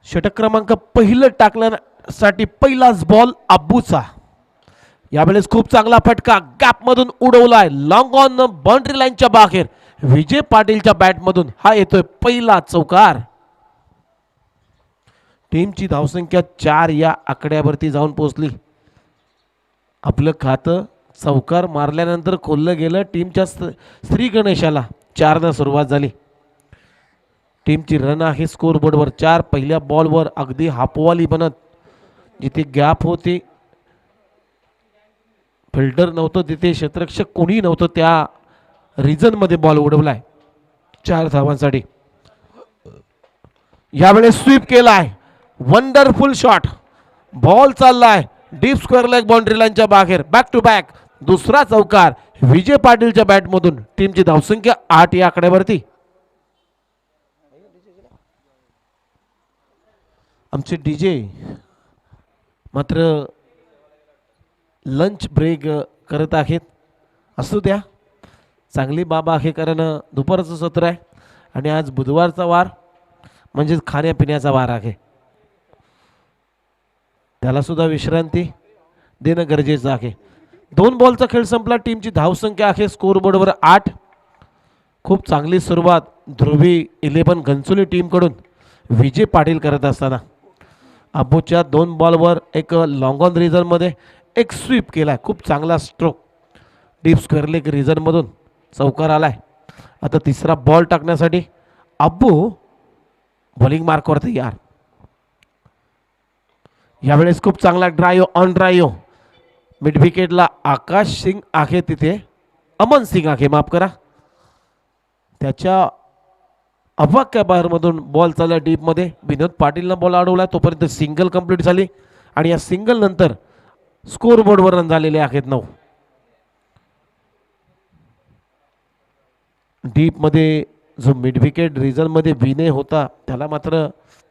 षटक क्रमांक पहिलं टाकण्यासाठी पहिलाच बॉल अब्बूचा. यावेळेस खूप चांगला फटका गॅप मधून उडवलाय, लॉंग ऑन बाउंड्री लाईनच्या बाहेर. विजय पाटीलच्या बॅट मधून हा येतोय पहिला चौकार. टीमची धावसंख्या 4 या आकड्यावरती जाऊन पोहोचली. आपलं खातं चौकार मारल्यानंतर खोललं गेलं. टीमच्या श्री गणेशाला 4 सुरुवात झाली. टीमची रन आहे स्कोर बोर्डवर 4. पहिल्या बॉलवर अगदी हापवाली बनत जिथे गॅप होती, फिल्डर नव्हतं तिथे, क्षेत्ररक्षक कोणी नव्हतं, त्या रिजन मध्ये बॉल उडवलाय 4 धावांसाठी. यावेळेस स्वीप केलाय, वंडरफुल शॉट. बॉल चाललाय डीप स्क्वेअर लेग बाउंड्री लाईनच्या बाहेर. बॅक टू बॅक दुसरा चौकार विजय पाटीलच्या बॅट मधून. टीमची धावसंख्या 8 या आकड्यावरती. आमचे डीजे मात्र लंच ब्रेक करत आहेत. असू द्या, चांगली बाब आहे, कारण दुपारचं सत्र आहे आणि आज बुधवारचा वार म्हणजेच खाण्यापिण्याचा वार आहे. त्याला सुद्धा विश्रांती देणं गरजेचं आहे. 2 बॉलचा खेळ संपला. टीमची धावसंख्या आहे स्कोर बोर्डवर 8. खूप चांगली सुरुवात ध्रुवी 11 घनसोली टीमकडून विजय पाटील करत असताना अब्बूच्या 2 बॉलवर एक लॉंग ऑन रिझन मध्ये एक स्वीप केलाय. खूप चांगला stroke deep square leg reason मधून चौकार आलाय. आता तिसरा बॉल टाकण्यासाठी अब्बू बॉलिंग मार्कवर तयार. यावेळेस खूप चांगला ड्राईव्ह ऑन ड्राईव्ह. मिड विकेटला आकाश सिंग आहे, तिथे अमन सिंग आहे, माफ करा. त्याच्या अवाक्या बाहेर मधून बॉल चालला डीप मध्ये. विनोद पाटीलनं बॉल अडवला, तोपर्यंत सिंगल कंप्लीट झाली आणि या सिंगल नंतर स्कोर बोर्डवर रन झालेले आहेत 9. डीप मध्ये जो मिड विकेट रिजन मध्ये विनय होता त्याला मात्र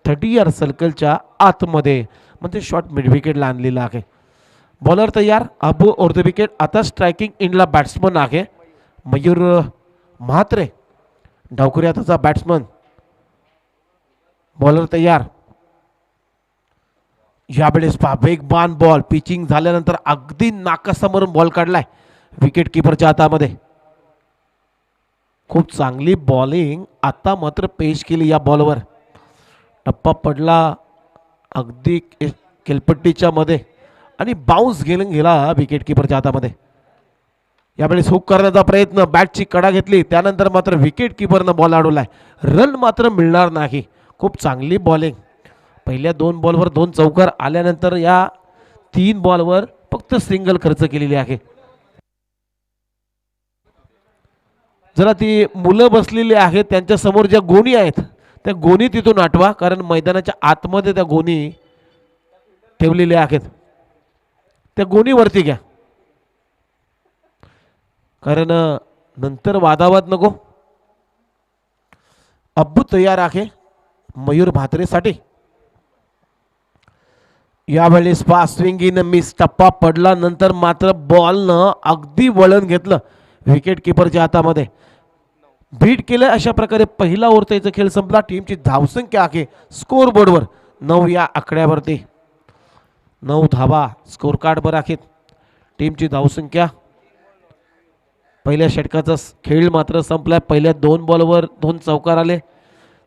30 यार्ड सर्कलच्या आतमध्ये म्हणजे शॉर्ट मिड विकेटला आणलेला आहे. बॉलर तयार अबू ओर द विकेट. आता स्ट्रायकिंग इनला बॅट्समन आहे मयूर म्हात्रे, डावखुरी हाताचा बॅट्समन. बॉलर तयार. यावेळेस वेगवान बॉल पिचिंग झाल्यानंतर अगदी नाकासमोरून बॉल काढलाय विकेट किपरच्या हातामध्ये. खूप चांगली बॉलिंग आता मात्र पेश केली या बॉलवर. टप्पा पडला अगदी केलपट्टीच्या मध्ये आणि बाउन्स गेला विकेट किपरच्या हातामध्ये. यावेळेस हुक करण्याचा प्रयत्न, बॅटची कडा घेतली, त्यानंतर मात्र विकेट किपरनं बॉल अडवलाय. रन मात्र मिळणार नाही. खूप चांगली बॉलिंग. पहिल्या 2 बॉलवर 2 चौकार आल्यानंतर या 3 बॉलवर फक्त सिंगल खर्च केलेली आहे. जरा ती मुलं बसलेली आहेत त्यांच्या समोर ज्या गोणी आहेत त्या गोणी तिथून आठवा, कारण मैदानाच्या आतमध्ये त्या गोणी ठेवलेल्या आहेत. त्या गोणीवरती घ्या, कारण नंतर वादावाद नको. अब्बू तयार आहे मयूर म्हात्रेसाठी. यावेळेस फास्ट स्विंग इन मिस. टप्पा पडला नंतर मात्र बॉलनं अगदी वळण घेतलं विकेट किपरच्या हातामध्ये. बीट केलं. अशा प्रकारे पहिला ओव्हरचा खेळ संपला. टीमची धावसंख्या आहे स्कोर बोर्डवर 9 या आकड्यावरती. 9 धावा स्कोर कार्डवर आहेत. टीमची धावसंख्या. पहिल्या षटकाचा खेळ मात्र संपलाय. पहिल्या 2 बॉलवर 2 चौकार आले,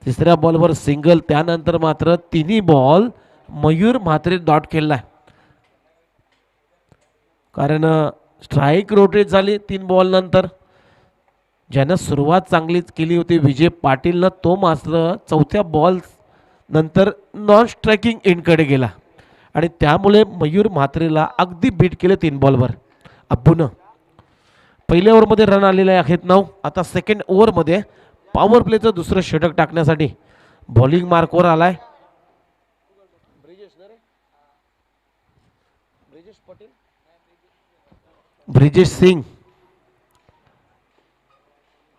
तिसऱ्या बॉलवर सिंगल, त्यानंतर मात्र 3 बॉल मयूर म्हात्रे डॉट खेळलाय, कारण स्ट्राईक रोटेट झाली 3 बॉल नंतर. ज्यानं सुरुवात चांगलीच केली होती विजय पाटीलनं, तो मात्र चौथ्या बॉल नंतर नॉन स्ट्रायकिंग इनकडे गेला आणि त्यामुळे मयूर म्हात्रेला अगदी बीट केले 3 बॉलवर अब्बूनं. पहिल्या ओव्हरमध्ये रन आलेले आहेत 9. आता सेकंड ओव्हरमध्ये पॉवर प्लेचं दुसरं षटक टाकण्यासाठी बॉलिंग मार्कवर आलाय ब्रिजेश सिंग.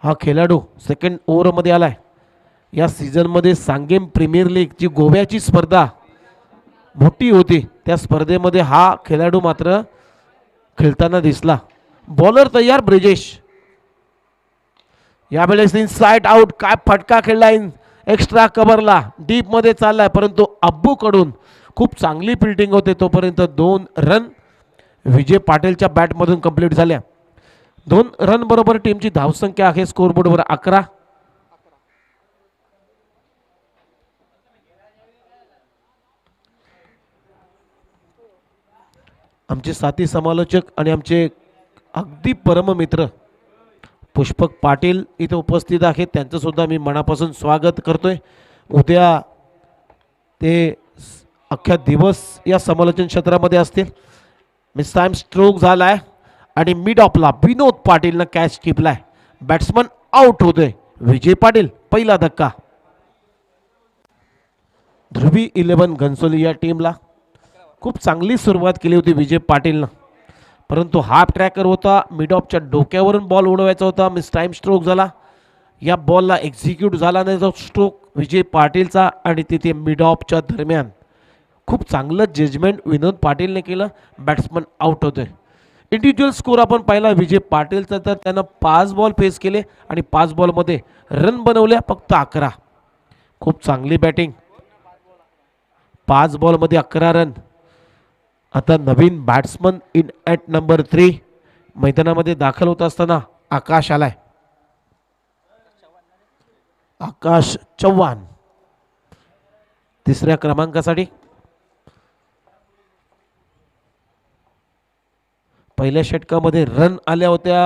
हा खेळाडू सेकंड ओव्हरमध्ये आलाय. या सीझनमध्ये सांगेम प्रीमियर लीग जी गोव्याची स्पर्धा मोठी होती त्या स्पर्धेमध्ये हा खेळाडू मात्र खेळताना दिसला. बॉलर तयार ब्रिजेश. यावेळेस इनसाइड आउट. काय फटका खेळला एक्स्ट्रा कव्हरला डीप मध्ये चाललाय, परंतु अब्बू कडून खूप चांगली फिल्डिंग होते. तोपर्यंत 2 रन विजय पाटीलच्या बॅटमधून कंप्लीट झाल्या. 2 रन बरोबर टीमची धावसंख्या आहे स्कोरबोर्डवर 11. आमचे साथी समालोचक आणि आमचे अगदी परम मित्र पुष्पक पाटील इथे उपस्थित आहेत. त्यांचं सुद्धा मी मनापासून स्वागत करतोय. उद्या ते अख्ख्या दिवस या समालोचन क्षेत्रामध्ये असतील. मिस टाइम स्ट्रोक झालाय आणि मिड ऑफला विनोद पाटीलनं कॅच टिपलाय. बॅट्समन आउट होतोय. विजय पाटील पहिला धक्का. ध्रुवी 11 घनसोली या टीमला खूप चांगली सुरुवात केली होती विजय पाटीलनं, परंतु हाफ ट्रॅकर होता. मिड ऑफच्या डोक्यावरून बॉल उडवायचा होता. मिस टाइम स्ट्रोक झाला. या बॉलला एक्झिक्यूट झाला नाही तो स्ट्रोक विजय पाटीलचा आणि तिथे मिड ऑफच्या दरम्यान खूप चांगलं जजमेंट विनोद पाटीलने केलं. बॅट्समन आउट होतोय. इंडिव्हिज्युअल स्कोर आपण पाहिला विजय पाटीलचा, तर त्यानं 5 बॉल फेस केले आणि 5 बॉलमध्ये रन बनवल्या फक्त 11. खूप चांगली बॅटिंग. 5 बॉलमध्ये 11 रन. आता नवीन बॅट्समन इन ॲट नंबर 3 मैदानामध्ये दाखल होत असताना आकाश आलाय. आकाश चव्हाण तिसऱ्या क्रमांकासाठी. पहिल्या षटकामध्ये रन आल्या होत्या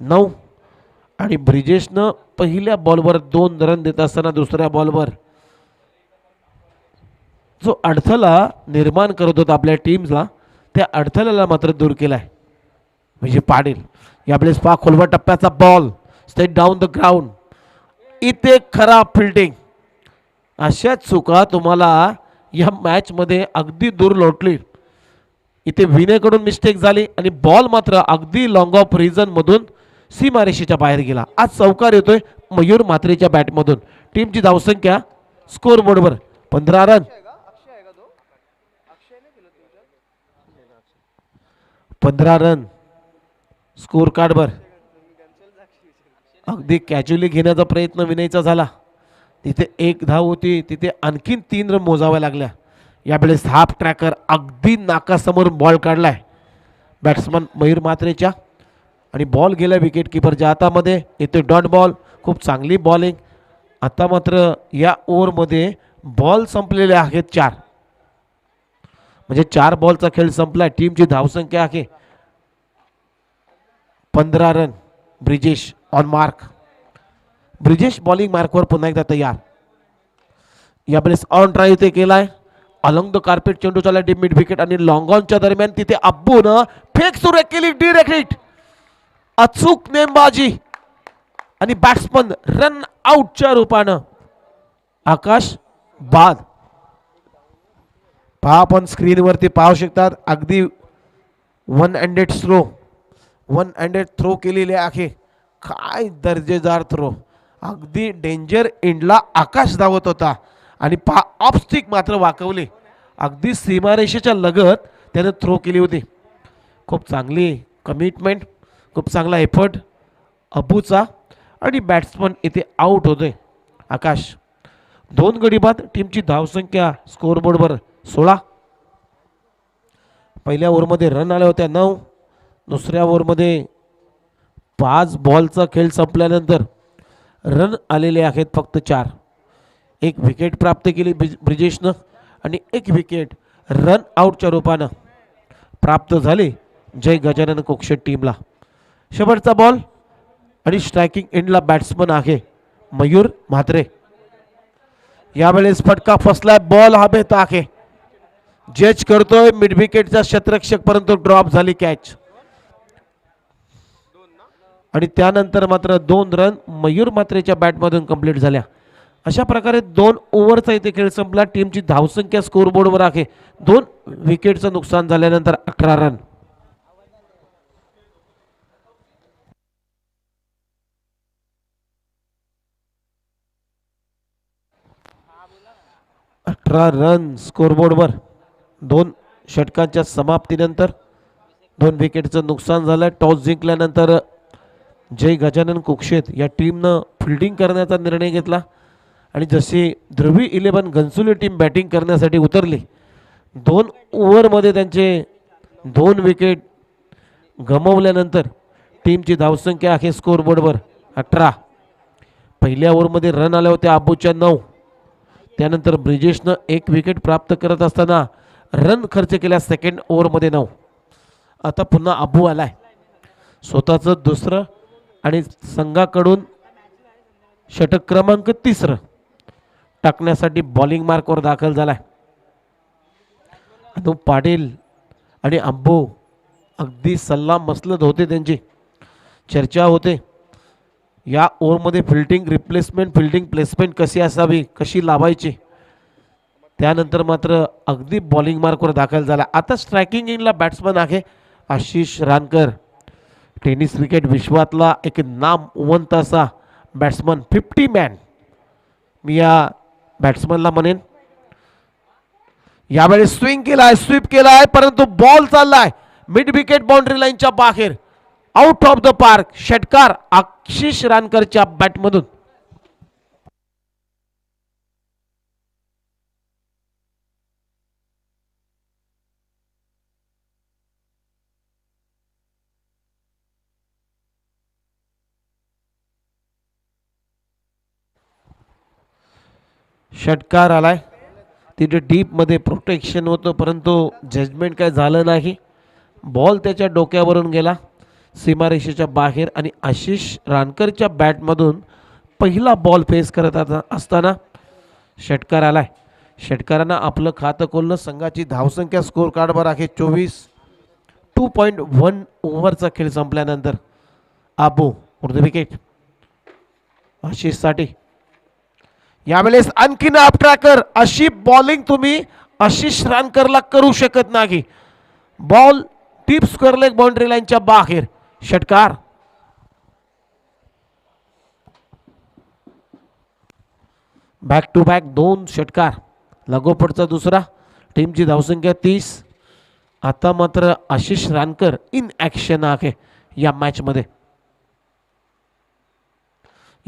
9 आणि ब्रिजेशनं पहिल्या बॉलवर 2 रन देत असताना दुसऱ्या बॉलवर जो अडथळा निर्माण करत होता आपल्या टीमला, त्या अडथळ्याला मात्र दूर केलाय विजय पाटील. यावेळेस खोलवा टप्प्याचा ball straight down the ground. इथे खराब फिल्डिंग. अशा चुका तुम्हाला या मॅच मध्ये अगदी दूर लोटली. इथे विनयकडून मिस्टेक झाली आणि बॉल मात्र अगदी लॉंग ऑफ रिजन मधून सीमारेषेच्या बाहेर गेला. आज चौकार येतोय मयूर म्हात्रेच्या बॅटमधून. टीमची धावसंख्या स्कोर बोर्डवर 15 रन. 15 रन स्कोर कार्डवर. अगदी कॅज्युअली घेण्याचा प्रयत्न विनयचा झाला. तिथे 1 धाव होती, तिथे आणखीन 3 रन मोजाव्या लागल्या. यावेळेस हाफ ट्रॅकर अगदी नाकासमोर बॉल काढलाय बॅट्समन मयूर म्हात्रेच्या आणि बॉल गेला विकेट किपरच्या हातामध्ये. येते डॉट बॉल. खूप चांगली बॉलिंग. आता मात्र या ओव्हरमध्ये बॉल संपलेले आहेत 4. म्हणजे 4 बॉलचा खेळ संपलाय. टीमची धावसंख्या आहे 15 run. Brijesh on mark. Brijesh bowling मार्कवर पुन्हा एकदा तयार. यावेळेस ऑन ड्राईव्ह ते केलाय. अलॉंग द कार्पेट चेंडू चालला डीप मिड विकेट आणि लॉंग ऑनच्या दरम्यान तिथे अब्बूनं फेक सुरू केली. Direct hit. अचूक नेमबाजी आणि बॅट्समन रन आउटच्या रूपानं आकाश बाद. पहा आपण स्क्रीनवरती पाहू शकतात अगदी 1 हँडेड थ्रो. 1 हँडेड थ्रो केलेले आहे. काय दर्जेदार थ्रो. अगदी डेंजर एंडला आकाश धावत होता आणि पहा ऑफ स्टिक मात्र वाकवली. अगदी सीमारेषेच्या लगत त्याने थ्रो केली होती. खूप चांगली कमिटमेंट, खूप चांगला एफर्ट अब्बूचा आणि बॅट्समन इथे आउट होतोय आकाश. 2 गडी बाद. टीमची धावसंख्या स्कोरबोर्डवर 16. पहिल्या ओव्हरमध्ये रन आल्या होत्या 9. दुसऱ्या ओव्हरमध्ये 5 बॉलचा खेळ संपल्यानंतर रन आलेले आहेत फक्त 4. 1 विकेट प्राप्त केली ब्रिजेशनं आणि 1 विकेट रन आउटच्या रूपानं प्राप्त झाली जय गजानन कोक्षे टीमला. शेवटचा बॉल आणि स्ट्रायकिंग एंडला बॅट्समन आहे मयूर म्हात्रे. यावेळेस फटका फसलाय. बॉल हवेत आहे. जज करतोय मिड विकेटचा क्षेत्ररक्षक परंतु ड्रॉप झाली कॅच आणि त्यानंतर मात्र 2 रन मयूर म्हात्रेच्या बॅटमधून कंप्लीट झाल्या. अशा प्रकारे 2 ओव्हरचा इथे खेळ संपला. टीमची धावसंख्या स्कोरबोर्डवर आहे 2 विकेटचं नुकसान झाल्यानंतर 18 रन. रन स्कोरबोर्डवर 2 षटकांच्या समाप्तीनंतर 2 विकेटचं नुकसान झालं. टॉस जिंकल्यानंतर जय गजानन कुक्षेत या टीमनं फिल्डिंग करण्याचा निर्णय घेतला आणि जशी ध्रुवी 11 घनसोली टीम बॅटिंग करण्यासाठी उतरली, 2 ओव्हरमध्ये त्यांचे 2 विकेट गमावल्यानंतर टीमची धावसंख्या आहे स्कोअरबोर्डवर 18. पहिल्या ओव्हरमध्ये रन आले होते आबूच्या 9. त्यानंतर ब्रिजेशनं 1 विकेट प्राप्त करत असताना रन खर्च केल्या सेकंड ओव्हरमध्ये 9. आता पुन्हा आबू आलाय, स्वतःचं दुसरं आणि संघाकडून षटक क्रमांक 3 टाकण्यासाठी बॉलिंग मार्कवर दाखल झालाय. अनुप पाटील आणि आंबो अगदी सल्ला मसलत होते, त्यांची चर्चा होते या ओव्हरमध्ये फिल्डिंग प्लेसमेंट कशी असावी, कशी लावायची. त्यानंतर मात्र अगदी बॉलिंग मार्कवर दाखल झाला. आता स्ट्रायकिंग इनला बॅट्समन आहे आशिष रानकर, टेनिस विकेट विश्वातला एक नामवंत असा बॅट्समन, 50 मॅन मी या बॅट्समनला म्हणेन. यावेळी स्विंग केलाय, स्वीप केलाय, परंतु बॉल चाललाय मिड विकेट बाउंड्री लाईनच्या बाहेर, आउट ऑफ द पार्क. षटकार आशिष रानकरच्या बॅटमधून. षटकार आलाय. तिथे डीपमध्ये प्रोटेक्शन होतं, परंतु जजमेंट काय झालं नाही. बॉल त्याच्या डोक्यावरून गेला सीमारेषेच्या बाहेर आणि आशिष रानकरच्या बॅटमधून पहिला बॉल फेस करत असताना षटकार आलाय. षटकारांना आपलं खातं खोललं. संघाची धावसंख्या स्कोअर कार्डवर आहे 24. 2.1 ओव्हरचा खेळ संपल्यानंतर आबू उर्ध विकेट आशिषसाठी. यावेळेस आणखीन अप ट्रॅकर, अशी बॉलिंग तुम्ही आशिष रानकरला करू शकत नाही. Ball deep square leg boundary लाईनच्या बाहेर. षटकार. बॅक टू बॅक 2 षटकार, लागोपडचा दुसरा. टीमची धावसंख्या 30. आता मात्र आशिष रानकर इन ऍक्शन आहे या मॅच मध्ये.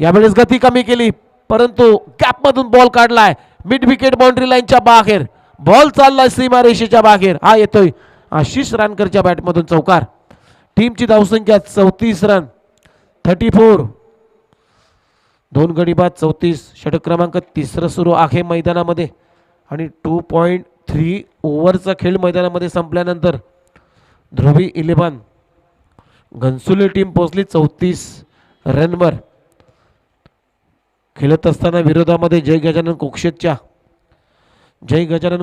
यावेळेस गती कमी केली, परंतु गॅप मधून बॉल काढलाय मिड विकेट बाउंड्री लाईनच्या बाहेर. बॉल चाललाय सीमारेषेच्या बाहेर. हा येतोय आशिष रानकरच्या बॅटमधून चौकार. टीमची धावसंख्या 34 रन, 34. 2 गडी बाद 34. षटक क्रमांक 3 सुरू आहे मैदानामध्ये आणि 2.3 ओव्हरचा खेळ मैदानामध्ये संपल्यानंतर ध्रुवी 11 घनसोली टीम पोहोचली 34 रनवर. खेळत असताना विरोधामध्ये जय गजानन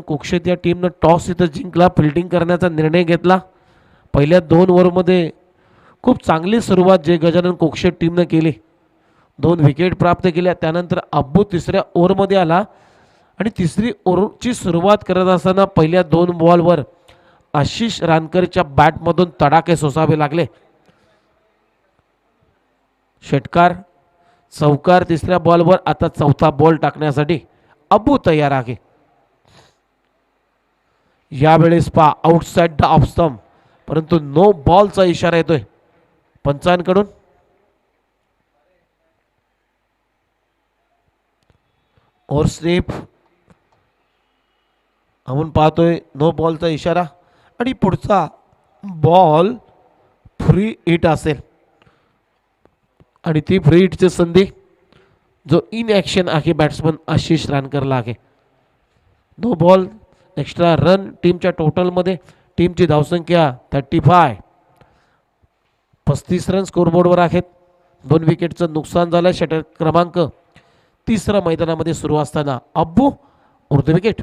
कोक्षेत या टीमनं टॉस इथं जिंकला, फिल्डिंग करण्याचा निर्णय घेतला. पहिल्या 2 ओव्हरमध्ये खूप चांगली सुरुवात जय गजानन कोक्षेत टीमनं केली, 2 विकेट प्राप्त केल्या. त्यानंतर अब्बू 3ऱ्या ओव्हरमध्ये आला आणि 3री ओव्हरची सुरुवात करत असताना पहिल्या 2 बॉलवर आशिष रानकरच्या बॅटमधून तडाखे सोसावे लागले. षटकार, चौकार 3ऱ्या बॉलवर. आता 4था बॉल टाकण्यासाठी अब्बू तयार आहे. यावेळेस पहा आउटसाइड द ऑफ स्टंप, परंतु नो बॉलचा इशारा येतोय पंचांकडून. ओव्हर स्लिप आपण पाहतोय, नो बॉलचा इशारा आणि पुढचा बॉल फ्री हिट असेल आणि ती फ्री हिटची संधी जो इन ॲक्शन आहे बॅट्समन आशिष रानकरला आहे. नो बॉल, एक्स्ट्रा रन टीमच्या टोटलमध्ये. टीमची धावसंख्या 35. 35 रन स्कोरबोर्डवर आहेत. 2 विकेटचं नुकसान झालं. षटक क्रमांक 3 मैदानामध्ये सुरू असताना अब्बू उर्ध विकेट.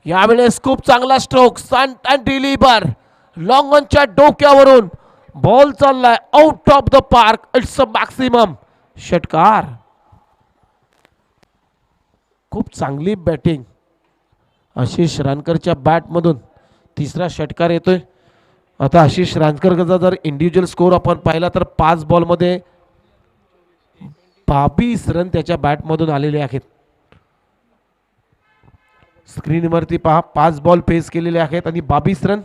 यावेळेस खूप चांगला stroke, stand and deliver, long ऑनच्या डोक्यावरून बॉल चाललाय out of the park. It's a maximum. षटकार. खूप चांगली बॅटिंग आशिष रानकरच्या बॅटमधून. 3रा षटकार येतोय. आता आशिष रानकरचा जर इंडिव्हिज्युअल स्कोर आपण पाहिला तर 5 बॉलमध्ये 22 रन त्याच्या बॅटमधून आलेले आहेत. स्क्रीनवरती पहा, 5 बॉल फेस केलेले आहेत आणि 22 रन,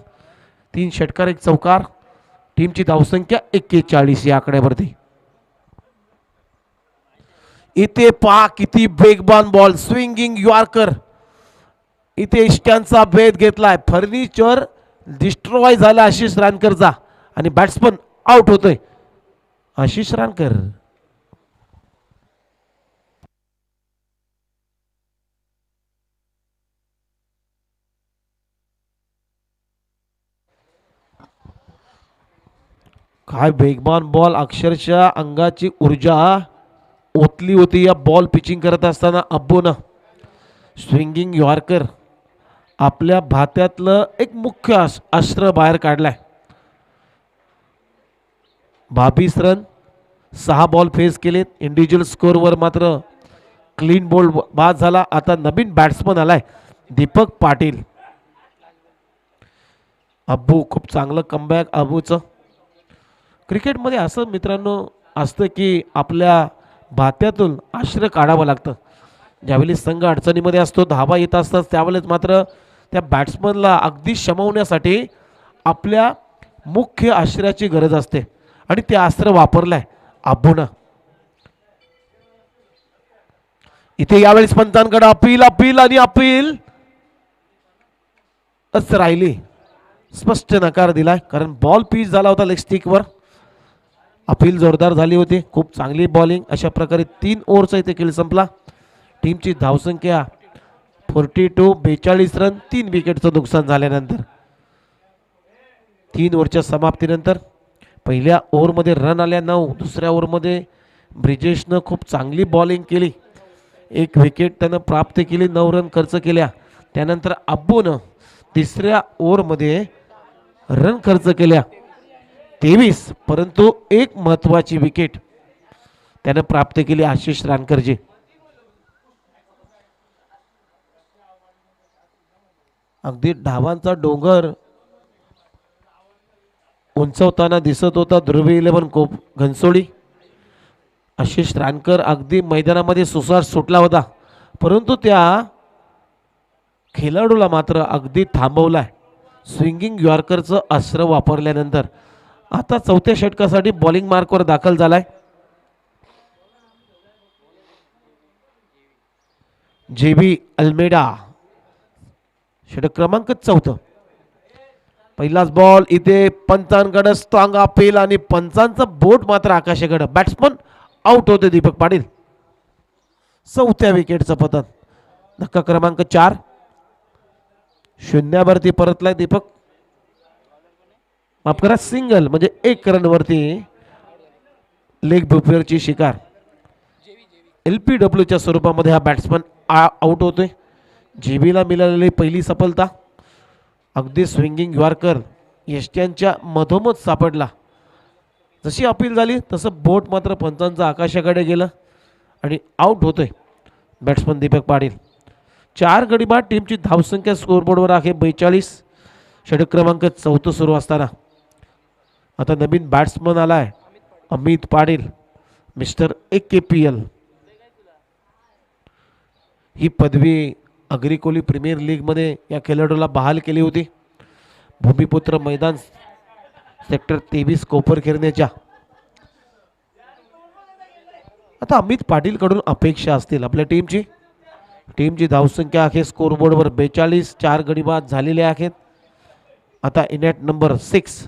3 षटकार 1 चौकार. टीमची धावसंख्या 41 या आकड्यावरती. इथे पहा किती वेगवान बॉल, स्विंगिंग यॉर्कर. इथे इष्ट्यांचा भेद घेतलाय, फर्निचर डिस्ट्रॉय झाला आशिष रानकरचा आणि बॅट्समन आउट होतोय. आशिष रानकर काय वेगवान बॉल, अक्षरशः अंगाची ऊर्जा ओतली होती या बॉल पिचिंग करत असताना अब्बून. स्विंगिंग यॉर्कर आपल्या भात्यातलं एक मुख्य अस्त्र बाहेर काढलाय. 22 रन, 6 बॉल फेस केलेत. इंडिव्हिज्युअल स्कोरवर मात्र क्लीन बोल्ड बाद झाला. आता नवीन बॅट्समन आलाय दीपक पाटील. अब्बू खूप चांगलं कमबॅक अब्बूचं. क्रिकेटमध्ये असं मित्रांनो असतं की आपल्या भात्यातून आश्रय काढावं लागतं. ज्यावेळी संघ अडचणीमध्ये असतो, धावा येत असतात, त्यावेळेस मात्र त्या बॅट्समनला अगदी शमवण्यासाठी आपल्या मुख्य आश्रयाची गरज असते आणि ते अस्त्र वापरलंय अब्बूनं. इथे यावेळेस पंचांकडे अपील अपील आणि अपील राहिली. स्पष्ट नकार दिलाय कारण बॉल पिच झाला होता लेग स्टिकवर. अपील जोरदार झाली होती, खूप चांगली बॉलिंग. अशा प्रकारे 3 ओव्हरचा इथे खेळ संपला. टीमची धावसंख्या 42, 42 रन, 3 विकेटचं नुकसान झाल्यानंतर 3 ओव्हरच्या समाप्तीनंतर पहिल्या ओव्हरमध्ये रन आल्या 9. दुसऱ्या ओव्हरमध्ये ब्रिजेशनं खूप चांगली बॉलिंग केली, 1 विकेट त्यानं प्राप्त केली, 9 रन खर्च केल्या. त्यानंतर अब्बूनं तिसऱ्या ओव्हरमध्ये रन खर्च केल्या 23, परंतु एक महत्वाची विकेट त्यानं प्राप्त केली आशिष रानकरजी. अगदी धावांचा डोंगर उंचवताना दिसत होता ध्रुवी 11 कोप घनसोळी. आशिष रानकर अगदी मैदानामध्ये सुसाट सुटला होता, परंतु त्या खेळाडूला मात्र अगदी थांबवलाय स्विंगिंग यॉर्करचं अस्त्र वापरल्यानंतर. आता 4थ्या षटकासाठी बॉलिंग मार्कवर दाखल झालाय जेबी अल्मेडा. षटक क्रमांक 4. पहिलाच बॉल इथे पंचांकडे स्ट्रॉंग अपील आणि पंचांचा बोट मात्र आकाशाकडे. बॅट्समन आउट होते दीपक पाटील. 4थ्या विकेटचं पतन. धक्का क्रमांक 4. शून्यावरती परतलाय दीपक. माफ करा, सिंगल म्हणजे 1 रनवरती लेग बुफेअरची शिकार. LPWच्या स्वरूपामध्ये हा बॅट्समन आउट होतोय. जेबीला मिळालेली पहिली सफलता. अगदी स्विंगिंग यॉर्कर यष्ट्यांच्या मधोमध सापडला. जशी अपील झाली तसं बोट मात्र पंचांचं आकाशाकडे गेलं आणि आउट होतोय बॅट्समन दीपक पाटील. 4 गडी बाद. टीमची धावसंख्या स्कोरबोर्डवर आहे 42. षटक क्रमांक 4 सुरू असताना आता नवीन बॅट्समन आलाय अमित पाटील, मिस्टर AKPL. ही पदवी अग्रिकोली प्रीमियर लीगमध्ये या खेळाडूला बहाल केली होती. भूमिपुत्र मैदान सेक्टर 23 कोपरखिरण्याच्या. आता अमित पाटील कडून अपेक्षा असतील आपल्या टीमची धावसंख्या आहे स्कोरबोर्डवर 42. 4 गडी बाद झालेले आहेत. आता इनॅट नंबर 6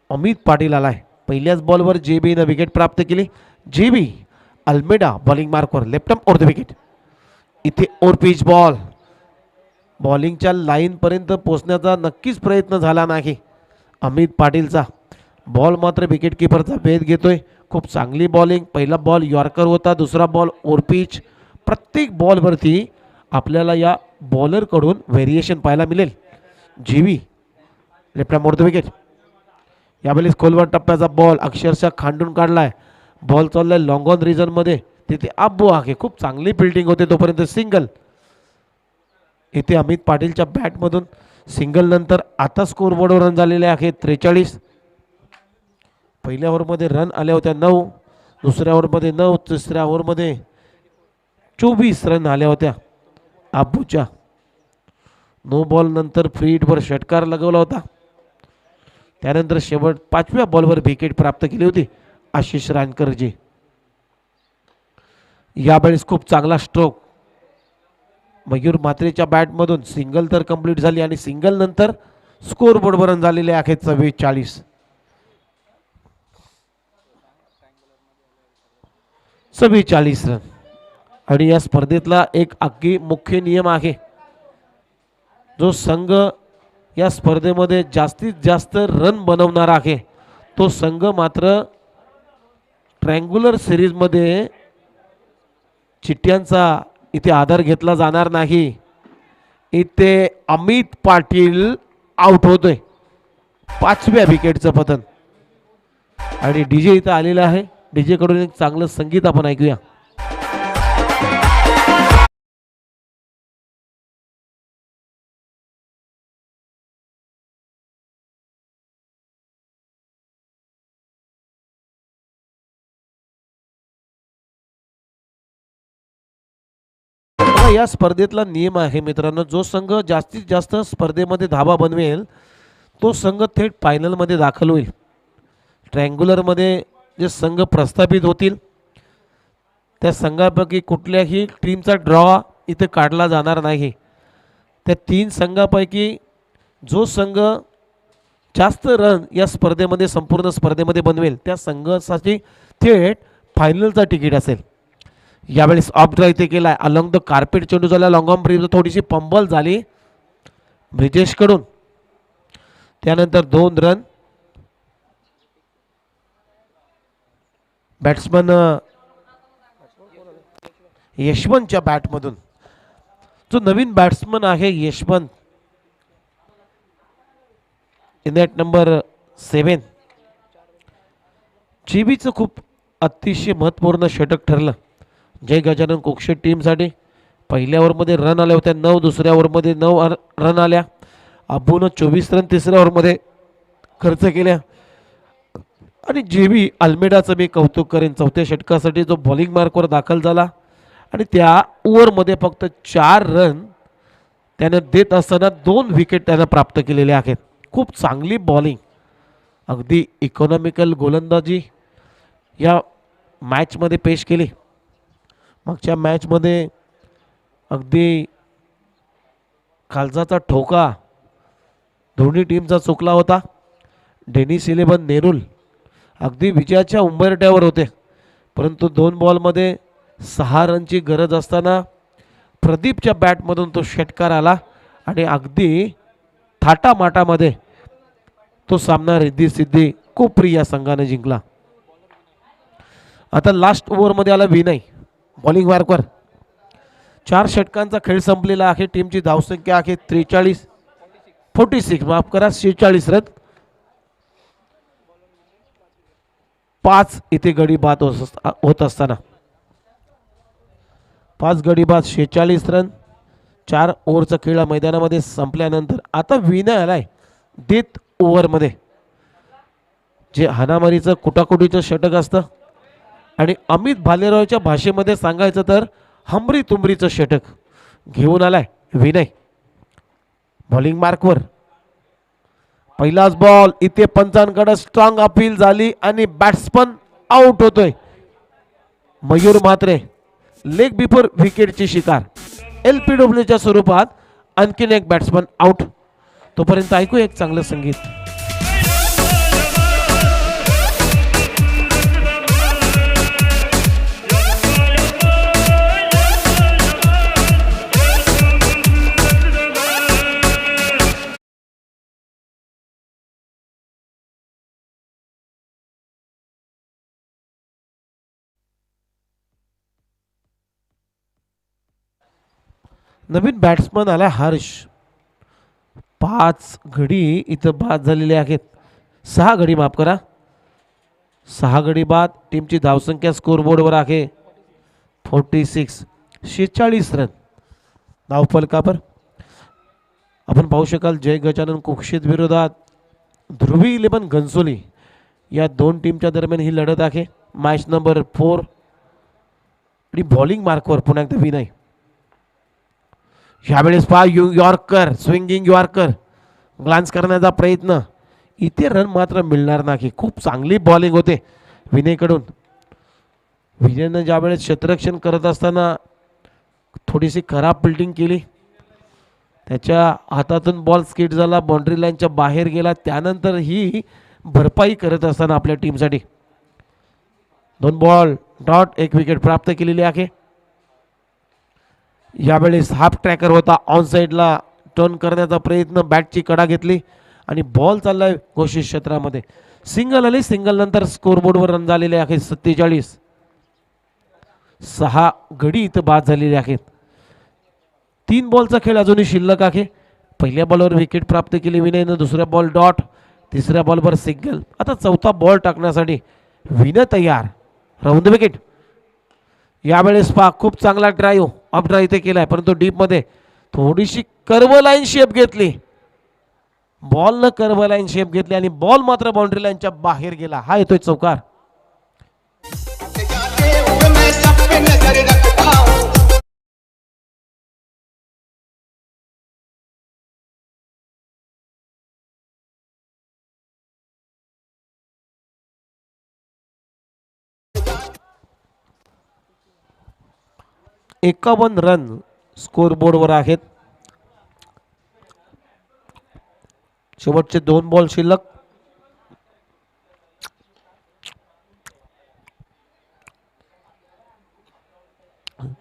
अमित पाटील आलाय. पहिल्याच बॉलवर JBनं विकेट प्राप्त केली. JB अल्मेडा बॉलिंग मार्कवर, left arm over the wicket. इथे ओव्हर पिच बॉल. बॉलिंगच्या लाईन पर्यंत पोहोचण्याचा नक्कीच प्रयत्न झाला नाही अमित पाटीलचा. बॉल मात्र विकेट किपरचा भेद घेतोय. खूप चांगली बॉलिंग. पहिला बॉल यॉर्कर होता, दुसरा बॉल ओव्हर पिच. प्रत्येक बॉलवरती आपल्याला या बॉलरकडून व्हेरिएशन पाहायला मिळेल. JB left arm over the wicket. यावेळेस खोलवर टप्प्याचा बॉल अक्षरशः खांडून काढलाय. बॉल चाललाय लॉंग ऑन रिजन मध्ये. तिथे अब्बू आहे, खूप चांगली फिल्डिंग होते तोपर्यंत सिंगल. इथे अमित पाटीलच्या बॅटमधून सिंगल नंतर आता स्कोरबोर्डवर रन झालेले आहेत 43. पहिल्या ओव्हरमध्ये रन आल्या होत्या 9, दुसऱ्या ओव्हरमध्ये 9, तिसऱ्या ओव्हरमध्ये 24 रन आल्या होत्या अब्बूच्या. नो बॉल नंतर फ्री हिटवर षटकार लगवला होता. त्यानंतर शेवट 5व्या बॉलवर विकेट प्राप्त केली होती आशिष रानकरजी. यावेळेस खूप चांगला स्ट्रोक मयूर म्हात्रेच्या बॅटमधून. सिंगल तर कंप्लीट झाली आणि सिंगल नंतर स्कोर बोर्डवर रन झालेले आहेत 44. 44 रन. आणि या स्पर्धेतला एक अगदी मुख्य नियम आहे, जो संघ या स्पर्धेमध्ये जास्तीत जास्त रन बनवणार आहे तो संघ मात्र ट्रँग्युलर सिरीजमध्ये चिठ्ठ्यांचा इथे आधार घेतला जाणार नाही. इथे अमित पाटील आउट होतोय, 5व्या विकेटचं पतन. आणि डीजे इथं आलेला आहे. डीजे कडून एक चांगलं संगीत आपण ऐकूया. या स्पर्धेतला नियम आहे मित्रांनो, जो संघ जास्तीत जास्त स्पर्धेमध्ये धावा बनवेल तो संघ थेट फायनलमध्ये दाखल होईल. ट्रँग्युलरमध्ये जे संघ प्रस्थापित होतील त्या संघापैकी कुठल्याही टीमचा ड्रॉ इथे काढला जाणार नाही. त्या 3 संघापैकी जो संघ जास्त रन या स्पर्धेमध्ये संपूर्ण स्पर्धेमध्ये बनवेल त्या संघासाठी थेट फायनलचा तिकीट असेल. यावेळेस ऑफ ड्राईव्ह इथे केलाय. अलॉंग द कार्पेट चेंडू झाला. लॉंग ऑन ब्रिज थोडीशी पंबल झाली ब्रिजेशकडून. त्यानंतर 2 रन. बॅट्समन यशवंतच्या बॅटमधून, जो नवीन बॅट्समन आहे यशवंत, इन ॲट नंबर 7, जीबीचं खूप अतिशय महत्त्वपूर्ण षटक ठरलं. जय गजानन कोक्षे टीमसाठी पहिल्या ओव्हरमध्ये रन आल्या होत्या 9, दुसऱ्या ओव्हरमध्ये 9 रन आल्या. अबूनं 24 रन तिसऱ्या ओव्हरमध्ये खर्च केल्या. आणि जेबी अल्मेडाचं मी कौतुक करेन, 4थ्या षटकासाठी जो बॉलिंग मार्कवर दाखल झाला आणि त्या ओव्हरमध्ये फक्त 4 रन त्यानं देत असताना 2 विकेट त्यानं प्राप्त केलेल्या आहेत. खूप चांगली बॉलिंग, अगदी इकॉनॉमिकल गोलंदाजी या मॅचमध्ये पेश केली. मागच्या मॅचमध्ये अगदी खालचा ठोका दोन्ही टीमचा चुकला होता. डेनिस 11 नेरुल अगदी विजयाच्या उंबरठ्यावर होते, परंतु 2 बॉलमध्ये 6 रनची गरज असताना प्रदीपच्या बॅटमधून तो षटकार आला आणि अगदी थाटामाटामध्ये तो सामना रिद्धी सिद्धी कोपरी या संघाने जिंकला. आता लास्ट ओव्हरमध्ये आला विनय बॉलिंग मार्कवर. 4 षटकांचा खेळ संपलेला आहे. टीमची धावसंख्या आहे 46 माफ करा 46 रन. 5 इथे गडी बाद होत असताना 5 गडी बाद 46 रन. 4 ओव्हरचा खेळ मैदानामध्ये संपल्यानंतर आता विनय आलाय डेथ ओव्हरमध्ये, जे हानामारीचं कुटाकुटीचं षटक असतं. आणि अमित भालेरावच्या भाषेमध्ये सांगायचं तर हमरी तुमरीचं षटक घेऊन आलाय विनय बॉलिंग मार्कवर. पहिलाच बॉल इथे पंचांकडे स्ट्रॉंग अपील झाली आणि बॅट्समन आउट होतोय. मयूर म्हात्रे लेग बिफोर विकेटची शिकार. LPWच्या स्वरूपात आणखीन एक बॅट्समन आउट. तोपर्यंत ऐकू एक चांगलं संगीत. नवीन बॅट्समन आला हर्ष. 5 गडी इथं बाद झालेले आहेत. 6 गडी माफ करा 6 गडी बाद. टीमची धावसंख्या स्कोरबोर्डवर आहे 46 रन धावफलकावर. आपण पाहू शकाल जय गजानन कुक्षित विरोधात ध्रुवी 11 घनसोली या 2 टीमच्या दरम्यान ही लढत आहे. Match number 4. आणि बॉलिंग मार्कवर पुन्हा एकदा विनय. यावेळेस पहा यॉर्कर, स्विंगिंग यॉर्कर, ग्लान्स करण्याचा प्रयत्न. इथे रन मात्र मिळणार नाही. खूप चांगली बॉलिंग होते विनयकडून. विजयनं ज्यावेळेस क्षेत्ररक्षण करत असताना थोडीशी खराब फिल्डिंग केली, त्याच्या हातातून बॉल स्किट झाला, बाउंड्री लाईनच्या बाहेर गेला, त्यानंतर ही भरपाई करत असताना आपल्या टीमसाठी 2 बॉल डॉट 1 विकेट प्राप्त केलेली आहे. यावेळेस हाफ ट्रॅकर होता, ऑन साईडला टर्न करण्याचा प्रयत्न, बॅटची कडा घेतली आणि बॉल चाललाय घोषित क्षेत्रामध्ये. सिंगल आली, सिंगल नंतर स्कोरबोर्डवर रन झालेले आहेत 47. 6 गडी इथं बाद झालेले आहेत. 3 बॉलचा खेळ अजूनही शिल्लक आहे. पहिल्या बॉलवर विकेट प्राप्त केली विनयनं, दुसऱ्या बॉल डॉट, तिसऱ्या बॉलवर सिंगल. आता चौथा बॉल टाकण्यासाठी विनय तयार. Round the wicket. यावेळेस पहा खूप चांगला ड्राईव्ह अप ड्राईव्ह इथे केलाय, परंतु डीपमध्ये थोडीशी कर्व लाईन शेप घेतली. बॉलनं कर्व लाईन शेप घेतली आणि बॉल मात्र बाउंड्री लाईनच्या बाहेर गेला. हा येतोय चौकार. एकावन्न रन स्कोरबोर्डवर आहेत. शेवटचे 2 बॉल शिल्लक.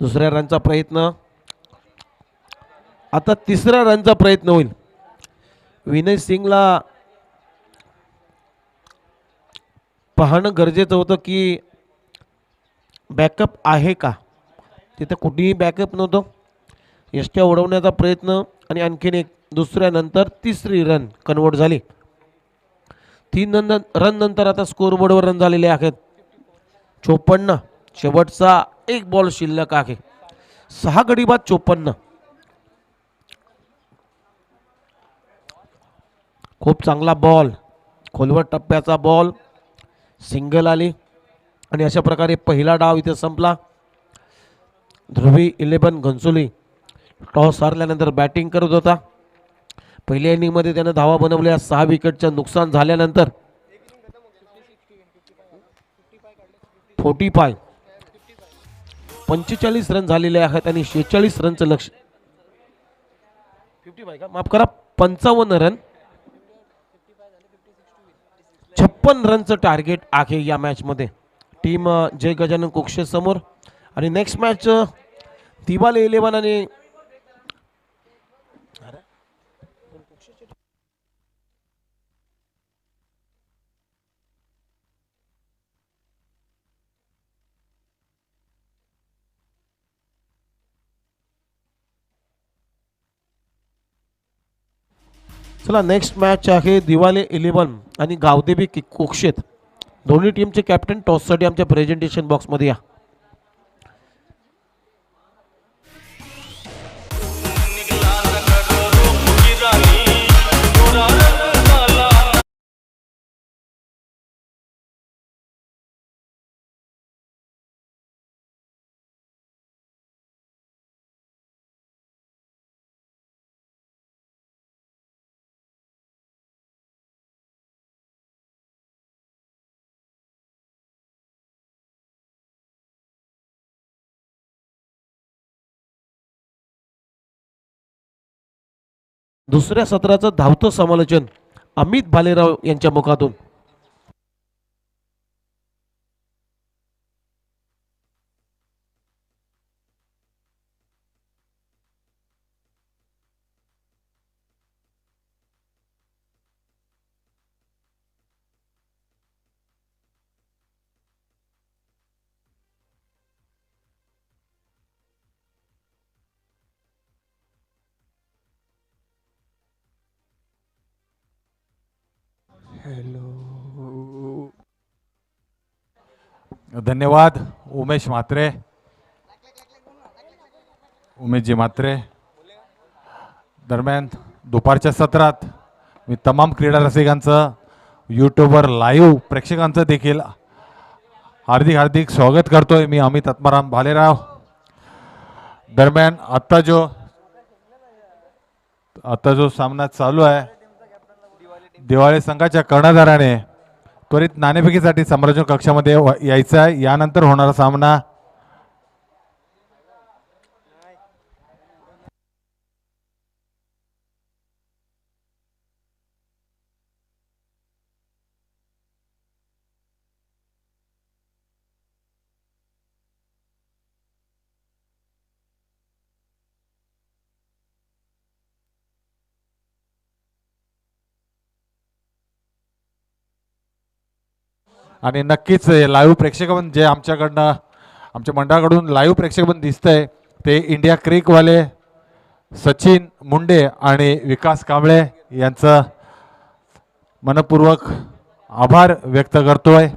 दुसऱ्या रनचा प्रयत्न, आता तिसऱ्या रनचा प्रयत्न होईल. विनय सिंगला पाहणं गरजेचं होतं की बॅकअप आहे का. तिथे कुठेही बॅकअप नव्हतं. यष्ट्या उडवण्याचा प्रयत्न आणि आणखीन एक, दुसऱ्यानंतर तिसरी रन कन्वर्ट झाली. 3 रन नंतर आता स्कोरबोर्डवर रन झालेले आहेत 54. शेवटचा 1 बॉल शिल्लक आहे. 6 गडी बाद 54. खूप चांगला बॉल, खोलवर टप्प्याचा बॉल, सिंगल आली आणि अशा प्रकारे पहिला डाव इथे संपला. ध्रुवी 11 घनसोली टॉस हारल्यानंतर बॅटिंग करत होता. पहिल्या इनिंगमध्ये त्यानं धावा बनवल्या. 6 विकेटचं नुकसान झाल्यानंतर 45 रन झालेले आहेत आणि 46 रनचं लक्ष, 55 का माफ करा, 55 रन, 56 रनचं टार्गेट आहे या मॅच मध्ये टीम जय गजानन कुक्षे समोर. आणि नेक्स्ट मॅच दिवाले 11 आणि चला नेक्स्ट मॅच आहे दिवाले 11 आणि गावदेवी कुक्षेत. दोन्ही टीमचे कॅप्टन टॉससाठी आमच्या प्रेझेंटेशन बॉक्समध्ये या. दुसऱ्या सत्राचं धावतं समालोचन अमित भालेराव यांच्या मुखातून. धन्यवाद उमेश म्हात्रे, उमेशजी म्हात्रे. दरम्यान दुपारच्या सत्रात मी तमाम क्रीडा रसिकांचं, यूट्यूबवर लाईव्ह प्रेक्षकांचं देखील हार्दिक हार्दिक स्वागत करतोय. मी अमित आत्माराम भालेराव. दरम्यान आता जो सामना चालू आहे, दिवाळी संघाच्या कर्णधाराने त्वरित नाणेफेकीसाठी समालोचन कक्षामध्ये यायचं आहे. यानंतर होणारा सामना आणि नक्कीच लाईव्ह प्रेक्षकबंद जे आमच्याकडनं आमच्या मंडळाकडून लाईव्ह प्रेक्षकबंद दिसतंय ते इंडिया क्रिकवाले सचिन मुंडे आणि विकास कांबळे यांचं मनपूर्वक आभार व्यक्त करतोय.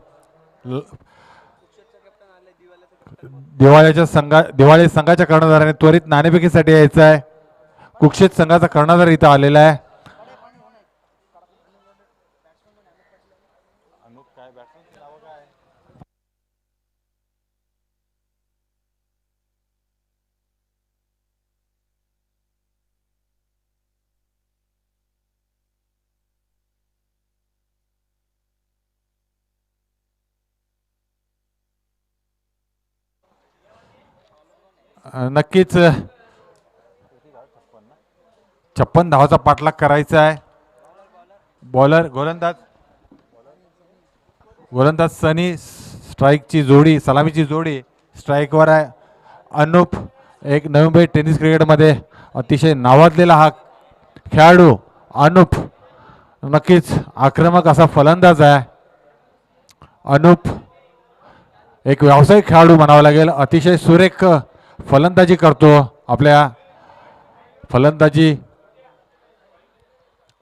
दिवाळी संघाच्या कर्णधाराने त्वरित नाणेफेकीसाठी यायचं आहे. कुक्षित संघाचा कर्णधार इथं आलेला आहे. नक्कीच 56 धावाचा पाठलाग करायचा आहे. बॉलर गोलंदाज सनी स्ट्राईकची जोडी सलामीची जोडी स्ट्राईकवर आहे. अनुप एक नवी मुंबई टेनिस क्रिकेटमध्ये अतिशय नावाजलेला हा खेळाडू अनुप नक्कीच आक्रमक असा फलंदाज आहे. अनुप एक व्यावसायिक खेळाडू म्हणावा लागेल. अतिशय सुरेख फलंदाजी करतो.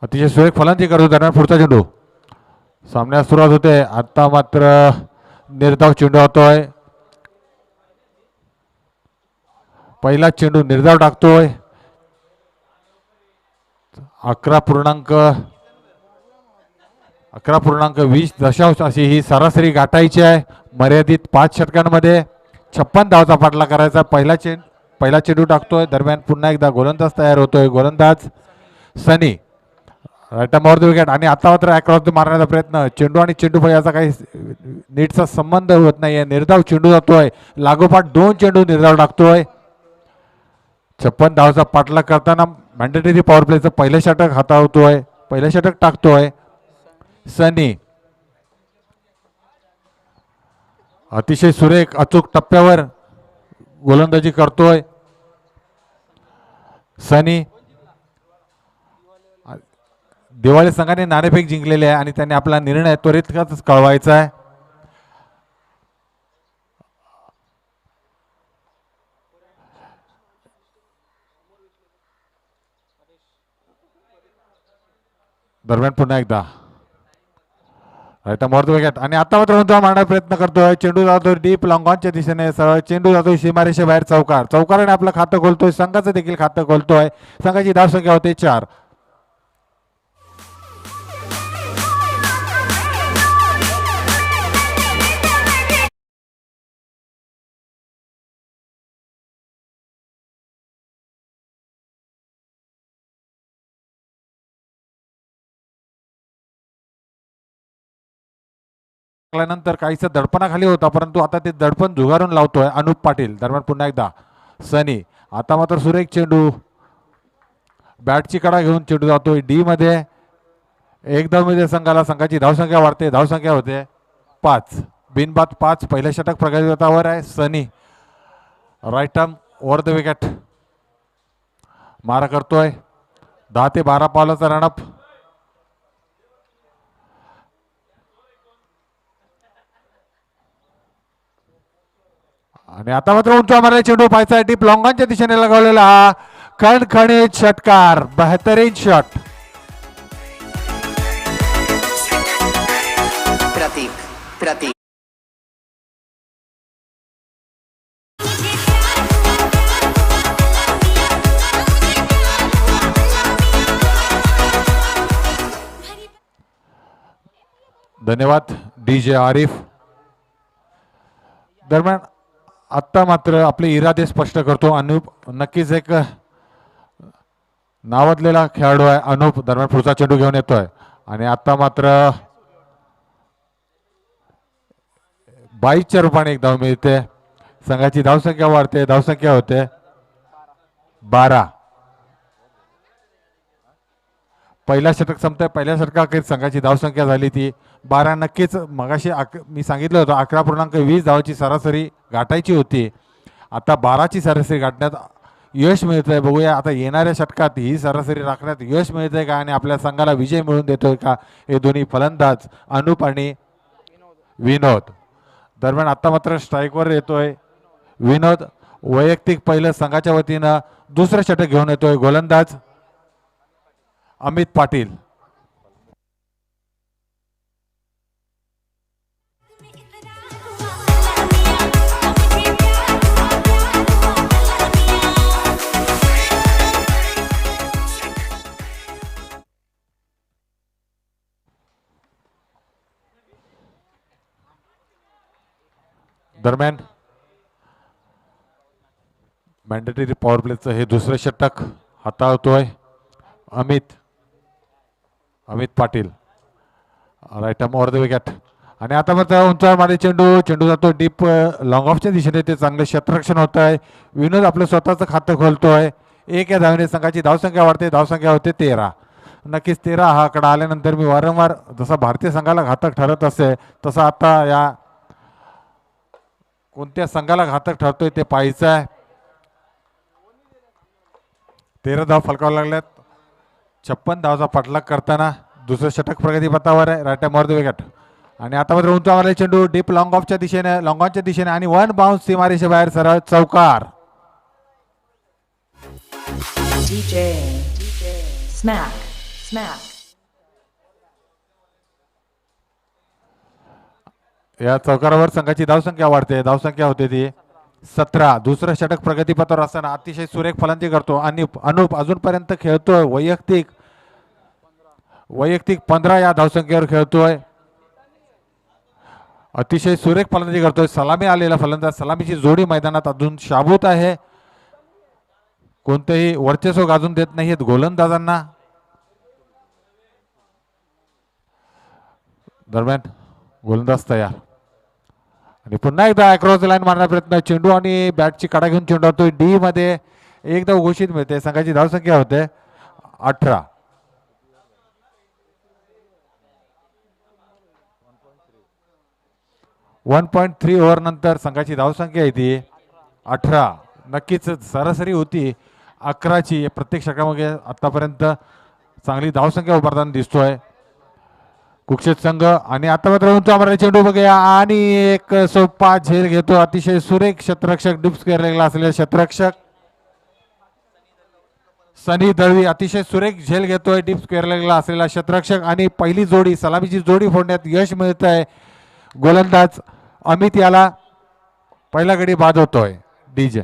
अतिशय सुरेख फलंदाजी करतो. दरम्यान पुढचा चेंडू सामन्यास सुरुवात होते. आता मात्र निर्धाव चेंडू होतोय. पहिला चेंडू निर्धाव टाकतोय. 11.20 अशी ही सरासरी गाठायची आहे. मर्यादित 5 षटकांमध्ये 56 धावाचा पाठलाग करायचा. पहिला चेंडू टाकतोय. दरम्यान पुन्हा एकदा गोलंदाज तयार होतोय. गोलंदाज Sunny right arm over the wicket आणि आता मात्र अक्रॉस द मारण्याचा प्रयत्न. चेंडू आणि चेंडू याचा काही नीटचा संबंध होत नाहीये. निर्धाव चेंडू जातोय. लागोपाठ 2 चेंडू निर्धाव टाकतोय. 56 धावाचा पाठलाग करताना मॅन्डेटरी पॉवर प्लेचं पहिलं षटक हाताळतोय. पहिलं षटक टाकतोय सनी. अतिशय सुरेख अचूक टप्प्यावर गोलंदाजी करतोय सनी. दिवाळी संघाने नाणेफेक जिंकलेली आहे आणि त्यांनी आपला निर्णय त्वरित कळवायचा आहे. दरम्यान पुन्हा एकदा right arm over the wicket आणि आता मात्र उंचावर मारण्याचा प्रयत्न करतोय. चेंडू जातो डीप लॉंगॉनच्या दिशेने. सरळ चेंडू जातो सीमारेषे बाहेर. चौकाराने आपलं खातं खोलतोय. संघाचं देखील खातं खोलतोय. संघाची धावसंख्या होते 4. नंतर काहीसं दडपणाखाली होता परंतु आता ते दडपण झुगारून लावतोय अनुप पाटील. दरम्यान पुन्हा एकदा सनी. आता मात्र सुरेख चेंडू बॅटची कडा घेऊन चेंडू जातोय डी मध्ये. एकदा संघाची धावसंख्या वाढते. धावसंख्या होते 5. बिनबाद 5. पहिलं षटक प्रगतीपथावर आहे. Sunny right arm over the wicket मारा करतोय. 10 ते 12 पावलाचा रनअप. आणि आता मात्र उंच मारला चेंडू पाहायचा टीप लॉंगॉनच्या दिशेने लगावलेला हा खणखणीत षटकार. बेहतरीन शॉट. प्रतीक धन्यवाद DJ आरिफ. दरम्यान आत्ता मात्र आपले इरादे स्पष्ट करतो. अनुप नक्कीच एक नावाजलेला खेळाडू आहे अनुप. दरम्यान पुढचा चेंडू घेऊन येतोय आणि आता मात्र 22च्या रूपाने एक धाव मिळते. संघाची धावसंख्या वाढते. धावसंख्या होते 12. पहिला षटक संपतंय. पहिल्या षटकाखेर संघाची धावसंख्या झाली ती 12. नक्कीच मगाशी मी सांगितलं होतं 11.20 धावाची सरासरी गाठायची होती. आता 12ची सरासरी गाठण्यात यश मिळतंय. बघूया आता येणाऱ्या षटकात ही सरासरी राखण्यात यश मिळतंय का आणि आपल्या संघाला विजय मिळवून देतोय का हे दोन्ही फलंदाज अनुप आणि विनोद. दरम्यान आता मात्र स्ट्राईकवर येतोय विनोद. वैयक्तिक पहिलं संघाच्या वतीनं दुसरं षटक घेऊन येतोय गोलंदाज अमित पाटील. दरम्यान मॅन्डेटरी पॉवर प्लेचं हे दुसरं षटक हाताळतोय Amit Patil. Right arm over the wicket. आणि आता मात्र उंचावर मारले चेंडू जातो डीप लॉंग ऑफच्या दिशेने. ते चांगलं क्षेत्ररक्षण होत आहे. विनोद आपलं स्वतःचं खातं खोलतोय. एक या धावेने संघाची धावसंख्या वाढते. धावसंख्या होते 13. नक्कीच 13 हा आकडा आल्यानंतर मी वारंवार जसा भारतीय संघाला घातक ठरत असे तसा आता या कोणत्या संघाला घातक ठरतोय ते पाहायचं आहे. 13 धाव फलकावं लागल्यात. 56 धावचा पाठलाग करताना दुसरं षटक प्रगतीपथावर आहे. Right arm over the wicket. आणि आता मात्र उंचावरले चेंडू डीप लॉंग ऑफच्या दिशेने लॉंग ऑनच्या दिशेने आणि वन बाउन्स सीमारेषे बाहेर सरळ चौकार. या चौकारावर संघाची धावसंख्या वाढते. धावसंख्या होते ती 17. दुसरं षटक प्रगतीपथावर असताना अतिशय सुरेख फलंदाजी करतो आणि अनुप अजूनपर्यंत खेळतोय वैयक्तिक 15 या धावसंख्येवर खेळतोय. अतिशय सुरेख फलंदाजी करतोय. सलामी आलेला फलंदाज. सलामीची जोडी मैदानात अजून शाबूत आहे. कोणतेही वर्चस्व गाजून देत नाहीत गोलंदाजांना. दरम्यान गोलंदाज तयार आणि पुन्हा एकदा अक्रॉस लाईन मारण्याचा प्रयत्न. चेंडू आणि बॅटची कडा घेऊन चेंडू होतोय डी मध्ये. एकदा घोषित मिळते. संघाची धावसंख्या होते 18. 1.3 ओव्हर नंतर संघाची धावसंख्या येते 18. नक्कीच सरासरी होती 11ची. प्रत्येक षटकामध्ये आतापर्यंत चांगली धावसंख्या उभारताना दिसतोय कुक्षित संघ. आणि आता मात्र आम्हाला चेंडू बघूया आणि एक सोपा झेल घेतो. अतिशय सुरेख क्षेत्ररक्षक डिप्स केलेला असलेला क्षेत्ररक्षक सनी दळवी अतिशय सुरेख झेल घेतोय. डिप्स केलेला असलेला क्षेत्ररक्षक आणि पहिली जोडी सलामीची जोडी फोडण्यात यश मिळत आहे. गोलंदाज अमित याला पहिला गडी बाद होतोय. डीजे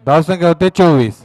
धावसंख्या होते 24.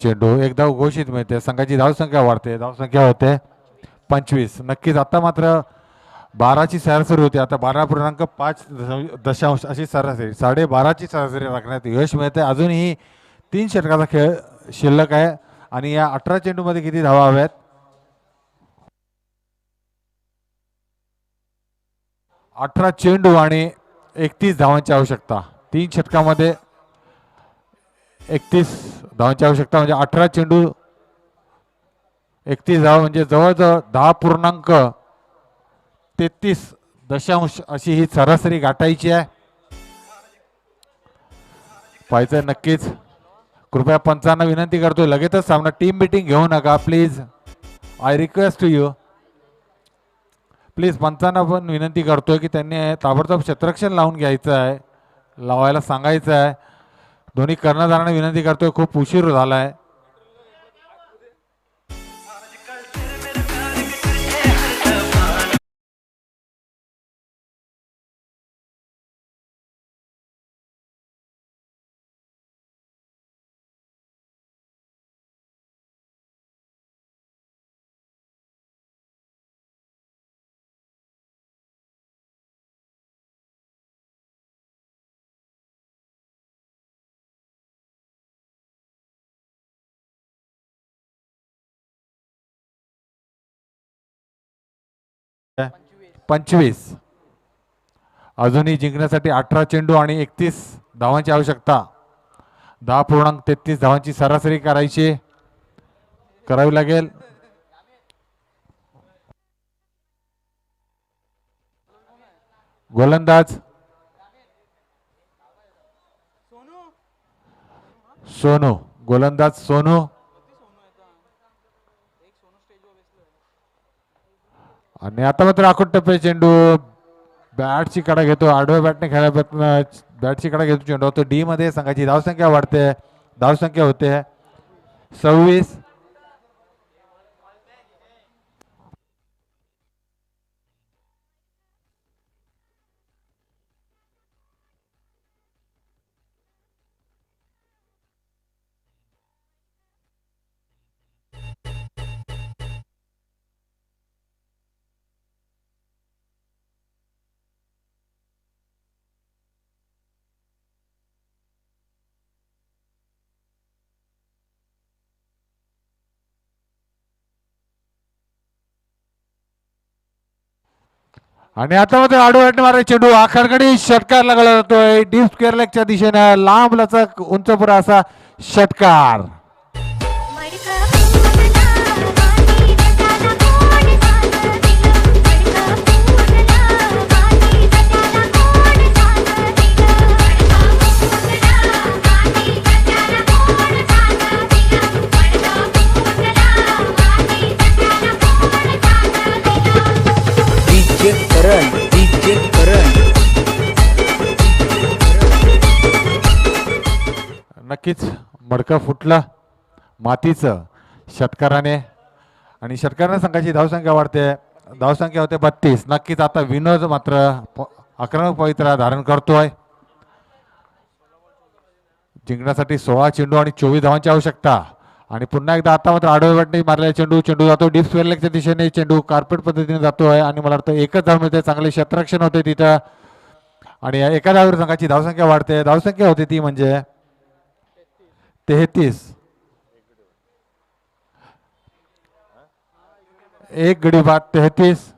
चेंडू एक धाव घोषित मिळते, संघाची धावसंख्या वाढते, धावसंख्या होते 25. नक्कीच आता मात्र 12ची सरासरी होती, आता 12.5 अशी सरासरी, 12.5ची सरासरी राखण्यात यश मिळते. अजूनही 3 षटकाचा खेळ शिल्लक आहे आणि या 18 चेंडूमध्ये किती धावा हव्यात? 18 चेंडू आणि 31 धावांची आवश्यकता. 3 षटकामध्ये 31 धावांची आवश्यकता, म्हणजे 18 चेंडू 31 धावा, म्हणजे जवळजवळ 10.33 अशी ही सरासरी गाठायची आहे. पाहायचं नक्कीच. कृपया पंचांना विनंती करतोय, लगेचच सामना टीम मीटिंग घेऊ नका please. I request to you. Please पंचांना पण विनंती करतोय की त्यांनी ताबडतोब क्षेत्ररक्षण लावून घ्यायचं आहे, लावायला सांगायचं आहे. दोन्ही कर्णधारांना विनंती करतोय, खूप उशीर झाला आहे. पंचवीस. अजूनही जिंकण्यासाठी 18 चेंडू आणि 31 धावांची आवश्यकता. 10.33 धावांची सरासरी करावी लागेल. गोलंदाज सोनू, गोलंदाज सोनू. आणि आता मात्र आखूड टप्पे चेंडू, बॅटची कडा घेतो, आडव्या बॅटने खेळायला बॅटची कडा घेतो चेंडू तो डी मध्ये. संघाची धावसंख्या वाढते, धावसंख्या होते 26. आणि आता मात्र आडव्या मारे चेंडू आखाडकडे षटकार लागला जातोय, डीप स्क्वेअर लेगच्या दिशेने लांब लचक उंचपुरा असा षटकार. नक्कीच मडकं फुटलं मातीचं षटकाराने आणि षटकाराने संघाची धावसंख्या वाढते, धावसंख्या होते 32. नक्कीच आता विनोद मात्र आक्रमक पवित्रा धारण करतोय. जिंकण्यासाठी 16 चेंडू आणि 24 धावांची आवश्यकता. आणि पुन्हा एकदा आता मात्र आडव्या बॅटने मारलेला चेंडू जातो डीप स्क्वेअर लेगच्या दिशेने, चेंडू कार्पेट पद्धतीने जातोय आणि मला वाटतं एकच धाव मिळते, चांगले क्षेत्ररक्षण होते तिथं. आणि एका धावावर संघाची धावसंख्या वाढते, धावसंख्या होती ती म्हणजे 33. एक गडी बाद 33.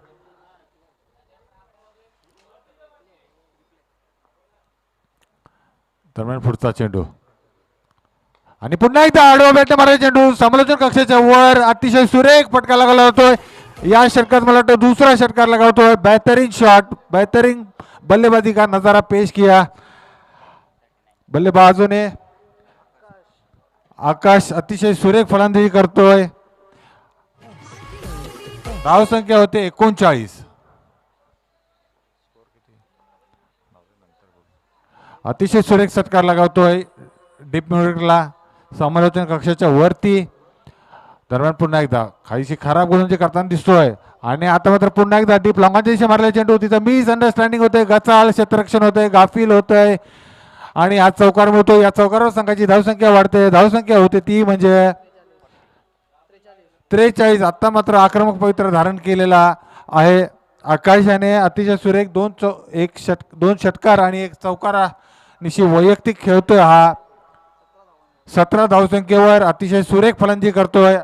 दरम्यान पुढचा चेंडू आणि पुन्हा एकदा आडवा बॅटने मारायचा चेंडू समालोचन कक्षाच्या वर अतिशय सुरेख फटका लगावला जातोय. या षटकात मला वाटतं दुसरा षटकार लगावतोय. बेहतरीन शॉट, बेहतरीन बल्लेबाजी का नजारा पेश किया बल्लेबाजोने. आकाश अतिशय सुरेख फलंदाजी करतोय. धावसंख्या होते 39. अतिशय सुरेख षटकार लगावतोय डीप मिडला समालोचन कक्षाच्या वरती. दरम्यान पुन्हा एकदा काहीशी खराब गोलंदाजी करताना दिसतोय आणि आता मात्र पुन्हा एकदा डीप लॉंगाच्या दिशेने मारलेला चेंडू, तिथं मिस अंडरस्टँडिंग होते, गचाळ क्षेत्ररक्षण होते, गाफील होतंय आणि आज चौकार मिळतो. या चौकारावर संघाची धावसंख्या वाढते. धावसंख्या होते ती म्हणजे 43. आता मात्र आक्रमक पवित्र धारण केलेला आहे आकाश याने. अतिशय सुरेख दोन षटकार आणि एक चौकारा निशी वैयक्तिक खेळतोय हा. 17 धावसंख्येवर अतिशय सुरेख फलंदाजी करतोय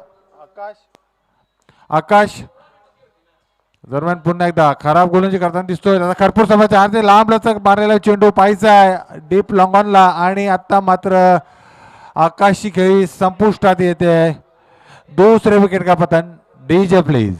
आकाश. दरम्यान पुन्हा एकदा खराब गोलंदाजी करताना दिसतोय. त्याचा खरपूर समाचार अर्धे लांब लचक मारलेला चेंडू पाहायचा आहे डीप लॉंगॉनला. आणि आता मात्र आकाशची खेळी संपुष्टात येते. दुसरे विकेट का पतन. DJ please.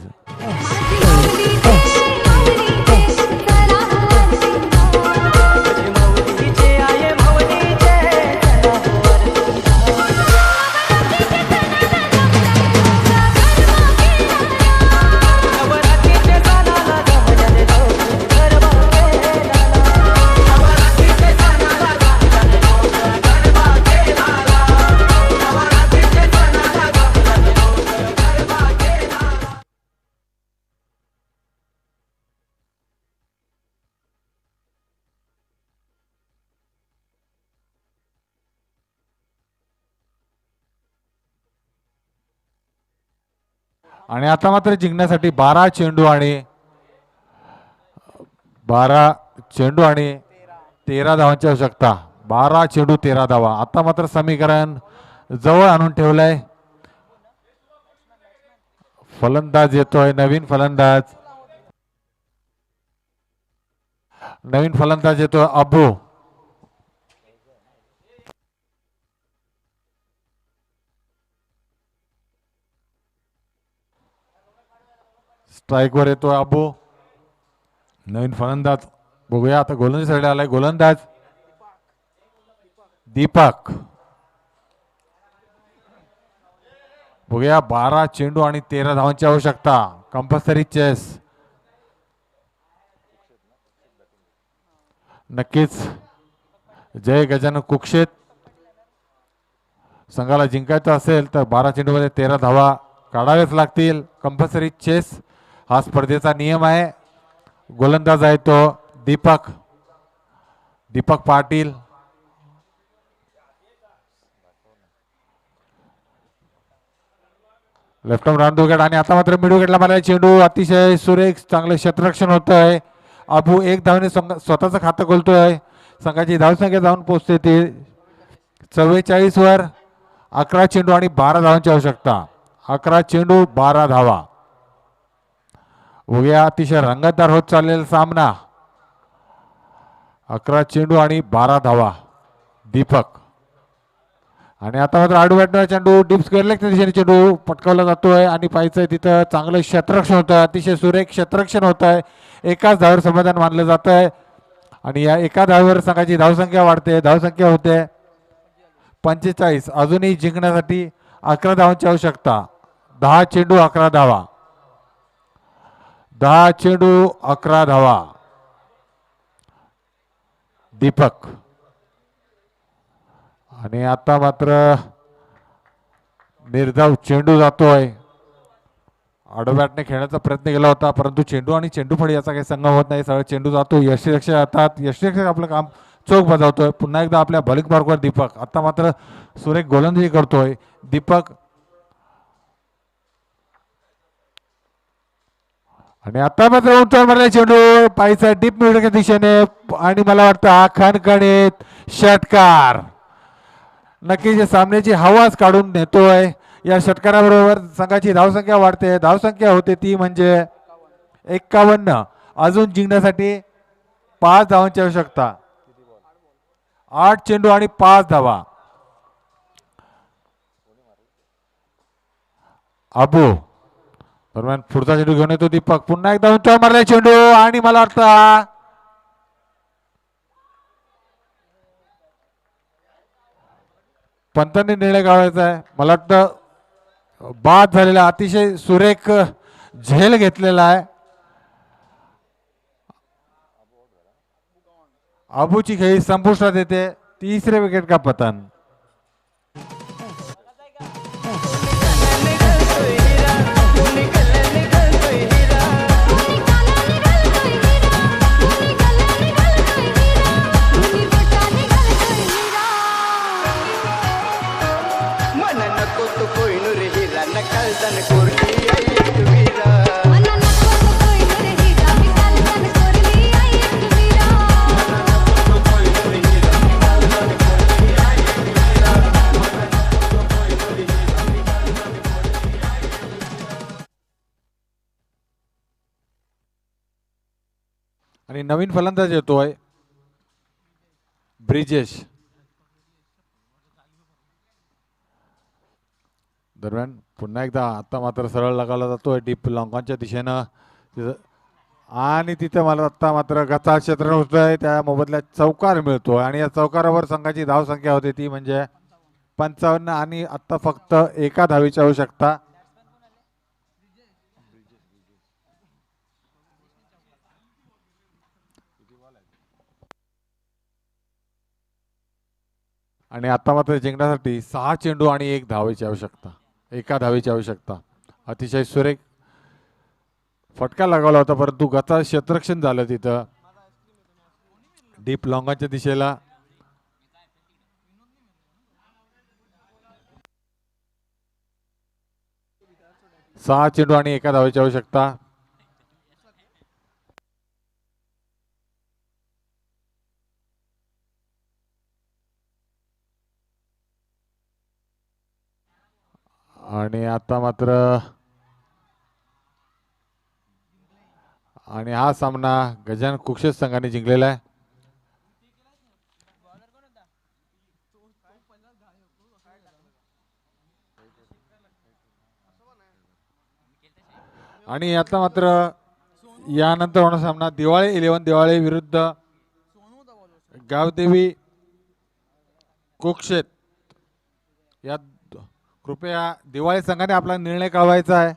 आणि आता मात्र जिंकण्यासाठी 12 चेंडू आणि 13 धावांची आवश्यकता. 12 चेंडू 13 धावा. आता मात्र समीकरण जवळ आणून ठेवलंय. फलंदाज येतोय. नवीन फलंदाज येतोय अबू. स्ट्राईक वर येतोय अबू. नवीन फलंदाज बघूया आता. गोलंदाजीसाठी आलाय गोलंदाज दीपक. बघूया 12 चेंडू आणि 13 धावांची आवश्यकता. Compulsory chess. नक्कीच जय गजानन कुक्षेत. संघाला जिंकायचं असेल तर 12 चेंडूमध्ये 13 धावा काढावेच लागतील. कंपल्सरी चेस हा स्पर्धेचा नियम आहे. गोलंदाज आहे तो Deepak Patil. Left arm round wicket. आणि आता मात्र मिड विकेटला मारला चेंडू. अतिशय सुरेख चांगलं क्षेत्ररक्षण होत आहे. अबू एक धावने स्वतःचं खातं खोलतोय. संघाची धावसंख्या जाऊन पोहोचते ती 44 वर. 11 चेंडू आणि 12 धावांची आवश्यकता. 11 चेंडू 12 धावा. बघूया अतिशय रंगतदार होत चाललेला सामना. 11 चेंडू आणि 12 धावा दीपक. आणि आता मात्र आडू बॅटनं चेंडू डीप स्क्वेअर लेगच्या दिशेने चेंडू पटकावला जातोय. आणि पाहायचंय तिथं चांगलं क्षेत्ररक्षण होतं. अतिशय सुरेख क्षेत्ररक्षण होत आहे. एकाच धावेवर समाधान मानलं जात आहे. आणि या एका धावेवर संघाची धावसंख्या वाढते. धावसंख्या होते 45. अजूनही जिंकण्यासाठी 11 धावांची आवश्यकता. 10 चेंडू 11 धावा. 10 चेंडू 11 धावा दीपक. आणि आता मात्र निर्धाव चेंडू जातोय. आडोबॅटने खेळण्याचा प्रयत्न केला होता परंतु चेंडू आणि चेंडू फळी याचा काही संगम होत नाही. सरळ चेंडू जातो. यष्टीरक्षक जातात. यष्टीरक्षक आपलं काम चोख बजावतोय. पुन्हा एकदा आपल्या बॉलिंग मार्कवर दीपक. आता मात्र सुरेख गोलंदाजी करतोय दीपक. आणि आता मात्र उंचावर मारला चेंडू पायचा डीप मिडच्या दिशेने. आणि मला वाटतं हा खणखणीत षटकार नक्कीच सामन्याची हवाच काढून नेतोय. या षटकाराबरोबर संघाची धावसंख्या वाढते. धावसंख्या होते ती म्हणजे 51. अजून जिंकण्यासाठी 5 धावांची आवश्यकता. 8 चेंडू आणि 5 धावा. अबू दरम्यान पुढचा चेंडू घेऊन येतो दीपक. पुन्हा एकदा उंचावर मारला चेंडू. आणि मला वाटतं पंतांनी निर्णय काढायचा आहे. मला वाटतं बाद झालेला अतिशय सुरेख झेल घेतलेला आहे. अबूची खेळी संपुष्टात येते. तिसरे विकेट का पतन. आणि नवीन फलंदाज येतोय ब्रिजेश. दरम्यान पुन्हा एकदा आता मात्र सरळ लगावला जातोय डीप लॉंगॉनच्या दिशेनं आणि तिथे मला आता मात्र गचा क्षेत्र होतंय त्या मोबदल्यात चौकार मिळतोय आणि या चौकारावर संघाची धाव संख्या होती ती म्हणजे 55 आणि आता फक्त एका धावेची आवश्यकता. आणि आता मात्र जिंकण्यासाठी 6 चेंडू आणि 1 धावेची आवश्यकता, एका धावेची आवश्यकता. अतिशय सुरेख फटका लगावला होता परंतु गचा क्षेत्ररक्षण झालं तिथं डीप लॉंगॉनच्या दिशेला. सहा चेंडू आणि एका धावेची आवश्यकता. आणि आता मात्र आणि हा सामना गजानन कुक्षेत संघाने जिंकलेला आहे. आणि आता मात्र यानंतर होणारा सामना दिवाळी 11 दिवाळी विरुद्ध गावदेवी कुक्षेत. या कृपया दिवाळी संघाने आपला निर्णय कळवायचा आहे.